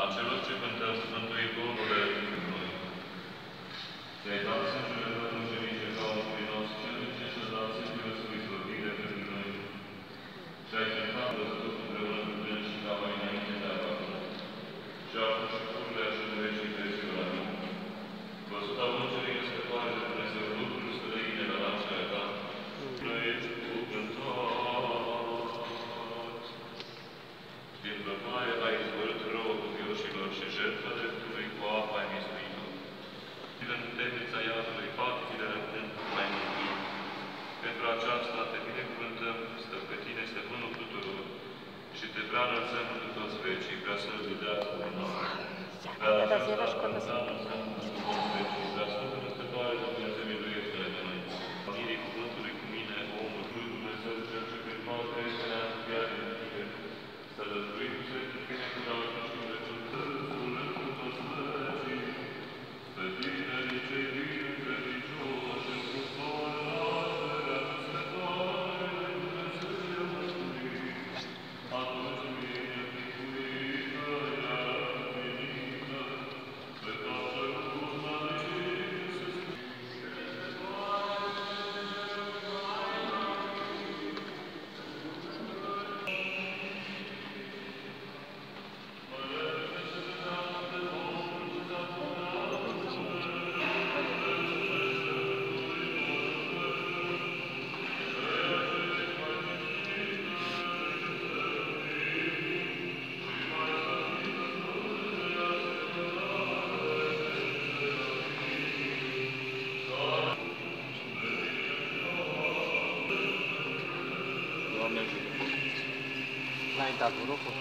a celor ce cântăm Mântuitorule noi. Ți-ai dat sângele tău mucenice ca un prinos, cel ce să da sângele sfânt slăvire pentru noi. Și-ai cântat răzbut împreună cu plâns și ca mai înainte de acasă. Și acum și pururile și în vecii crezi la noi. Văzut au îngerii născătoare de Dumnezeu, lucruri străine la nașterea ta. Noi ești cu cântat. Din bătaie ai izvărât răul cuvioșilor și jertfa dreptului cu apa ai mistuit-o. În temnița iadului, patile rămând mai mântuit. Pentru aceasta te binecuvântăm, stă pe tine stăpânul tuturor, și te prea înălțăm în toți vecii, prea să-l vedeați cu minune. Prea aceasta înălțăm în toți vecii, prea sfântă născătoare de Dumnezeu miluiește-ne de noi. Unirii cuvântului cu mine, omul lui Dumnezeu, cel ce prin Paște este neanfiat din tine, să lăsluim cu sfântul binecuvânt și în rezultătul în toți vecii, pe tine cei bine credincioși, în fructoare nașterea născătoare de Dumnezeu mântuit, atunci mine picuită, iar finită, pe tot ce urmă din să înaintea cu rocul.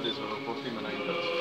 Haideți, vă rog, poftim înaintați.